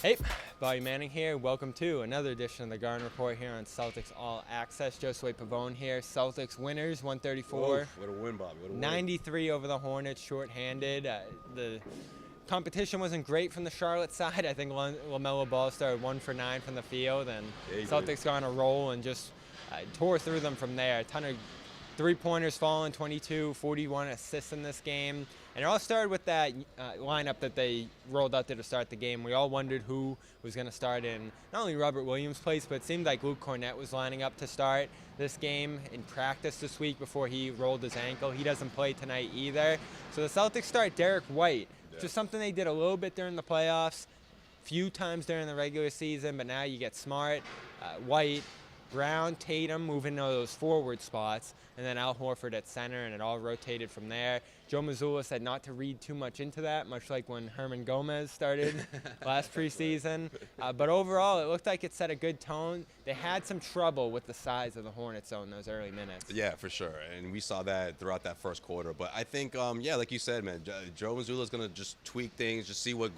Hey, Bobby Manning here. Welcome to another edition of the Garden Report here on Celtics All Access. Josue Pavon here. Celtics winners, 134. Oof, what a win, Bobby. What a win. 93 over the Hornets, shorthanded. The competition wasn't great from the Charlotte side. I think LaMelo Ball started 1 for 9 from the field, and Celtics got on a roll and just tore through them from there. A ton of three-pointers falling, 22, 41 assists in this game. And it all started with that lineup that they rolled out there to start the game. We all wondered who was going to start in not only Robert Williams' place, but it seemed like Luke Kornet was lining up to start this game in practice this week before he rolled his ankle. He doesn't play tonight either. So the Celtics start Derrick White, which is something they did a little bit during the playoffs, few times during the regular season, but now you get Smart, White, Brown, Tatum moving to those forward spots, and then Al Horford at center, and it all rotated from there. Joe Mazzulla said not to read too much into that, much like when Herman Gomez started last preseason. But overall, it looked like it set a good tone. They had some trouble with the size of the Hornets in those early minutes. Yeah, for sure. And we saw that throughout that first quarter. But I think, like you said, man, Joe Mazzulla is going to just tweak things, just see what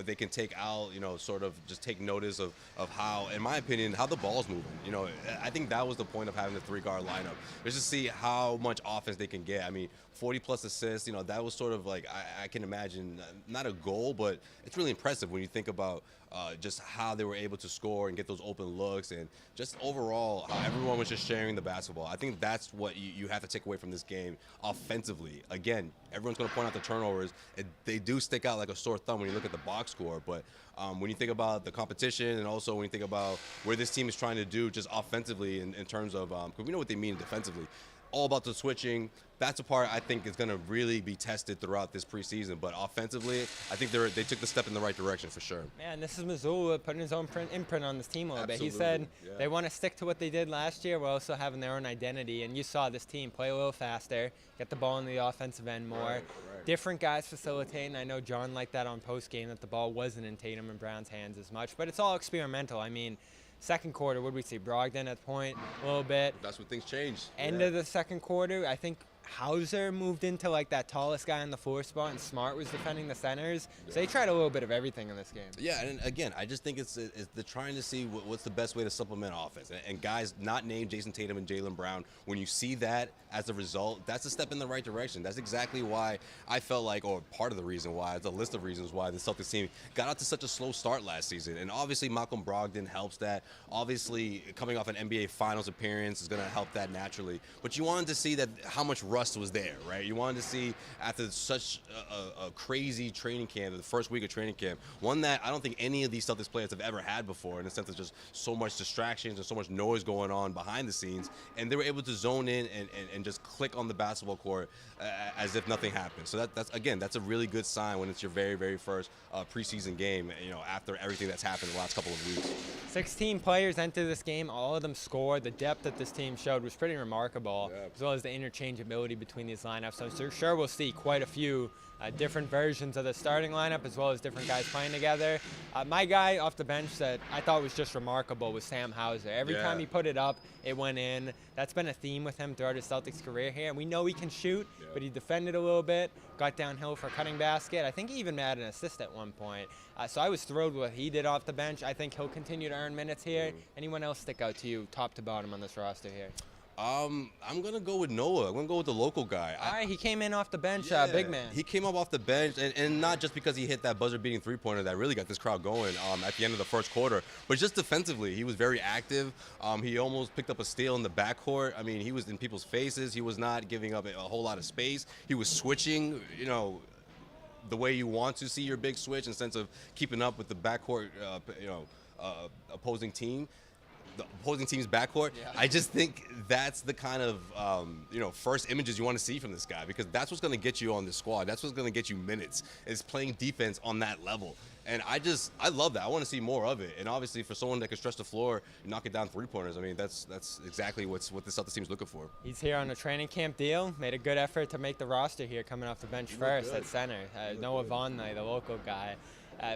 they can take out, sort of just take notice of how, in my opinion, how the ball's moving. I think that was the point of having the three-guard lineup, just to see how much offense they can get. I mean, 40-plus assists, that was sort of like, I can imagine, not a goal, but it's really impressive when you think about just how they were able to score and get those open looks, and just overall how everyone was just sharing the basketball. I think that's what you have to take away from this game offensively. Again, everyone's going to point out the turnovers. They do stick out like a sore thumb when you look at the box score, but when you think about the competition, and also when you think about where this team is trying to do just offensively in terms of, because we know what they mean defensively, all about the switching. That's a part I think is going to really be tested throughout this preseason. But offensively, I think they took the step in the right direction for sure. Man, this is Mazzulla putting his own imprint on this team a little bit. He said they want to stick to what they did last year while also having their own identity. And you saw this team play a little faster, get the ball in the offensive end more. Right. Different guys facilitating. I know John liked that on post-game, that the ball wasn't in Tatum and Brown's hands as much. But it's all experimental. I mean, second quarter, what did we see? Brogdon at the point a little bit. That's when things changed. End of the second quarter, I think Hauser moved into like that tallest guy in the 4 spot, and Smart was defending the centers. So they tried a little bit of everything in this game. Yeah, and again, I just think it's the trying to see what's the best way to supplement offense. And guys not named Jason Tatum and Jaylen Brown, when you see that as a result, that's a step in the right direction. That's exactly why I felt like, or part of the reason why, it's a list of reasons why the Celtics team got out to such a slow start last season. And obviously Malcolm Brogdon helps that. Obviously coming off an NBA Finals appearance is going to help that naturally. But you wanted to see that how much rust was there, right? You wanted to see, after such a crazy training camp, the first week of training camp, one that I don't think any of these Celtics players have ever had before, in the sense of just so much distractions and so much noise going on behind the scenes, and they were able to zone in and just click on the basketball court as if nothing happened. So that's a really good sign when it's your very, very first preseason game, after everything that's happened the last couple of weeks. 16 players entered this game. All of them scored. The depth that this team showed was pretty remarkable, as well as the interchangeability between these lineups. So for sure we'll see quite a few different versions of the starting lineup, as well as different guys playing together. My guy off the bench that I thought was just remarkable was Sam Hauser. Every time he put it up, it went in. That's been a theme with him throughout his Celtics career here. And we know he can shoot, but he defended a little bit, got downhill for a cutting basket. I think he even had an assist at one point. So I was thrilled with what he did off the bench. I think he'll continue to earn minutes here. Anyone else stick out to you, top to bottom, on this roster here? I'm going to go with Noah. I'm going to go with the local guy. All right, he came in off the bench, big man. He came up off the bench, and not just because he hit that buzzer-beating three-pointer that really got this crowd going at the end of the first quarter, but just defensively. He was very active. He almost picked up a steal in the backcourt. I mean, he was in people's faces. He was not giving up a whole lot of space. He was switching, the way you want to see your big switch, in the sense of keeping up with the backcourt, opposing team. The opposing team's backcourt. I just think that's the kind of first images you want to see from this guy, because that's what's going to get you on this squad. That's what's going to get you minutes, is playing defense on that level. And I love that. I want to see more of it. And obviously, for someone that can stretch the floor, knock it down three-pointers, I mean, that's exactly what the Celtics team is looking for. He's here on a training camp deal. Made a good effort to make the roster here, coming off the bench first at center. Noah Vonleh, the local guy.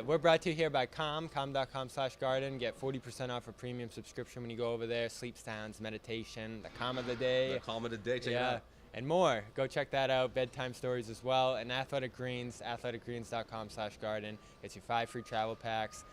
We're brought to you here by com.com/garden. Get 40% off a premium subscription when you go over there. Sleep sounds, meditation, the calm of the day. The calm of the day, check it out. and more. Go check that out. Bedtime stories as well. And Athletic Greens, athleticgreens.com/garden. Gets you 5 free travel packs,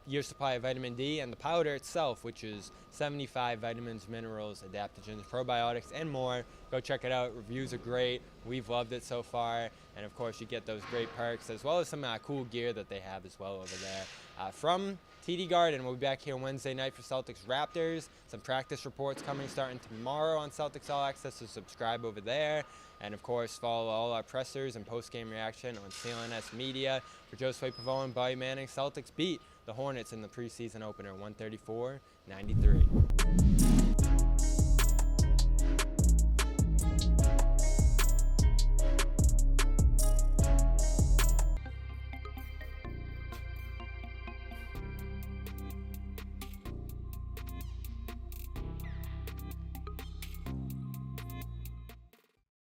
year supply of vitamin D, and the powder itself, which is 75 vitamins, minerals, adaptogens, probiotics, and more. Go check it out. Reviews are great. We've loved it so far. And of course, you get those great perks as well as some cool gear that they have as well over there. From TD Garden, we'll be back here Wednesday night for Celtics Raptors. Some practice reports coming starting tomorrow on Celtics All Access, so subscribe over there. And of course, follow all our pressers and post-game reaction on CLNS Media. For Josue Pavon, Manning, Celtics beat the Hornets in the preseason opener 134-93.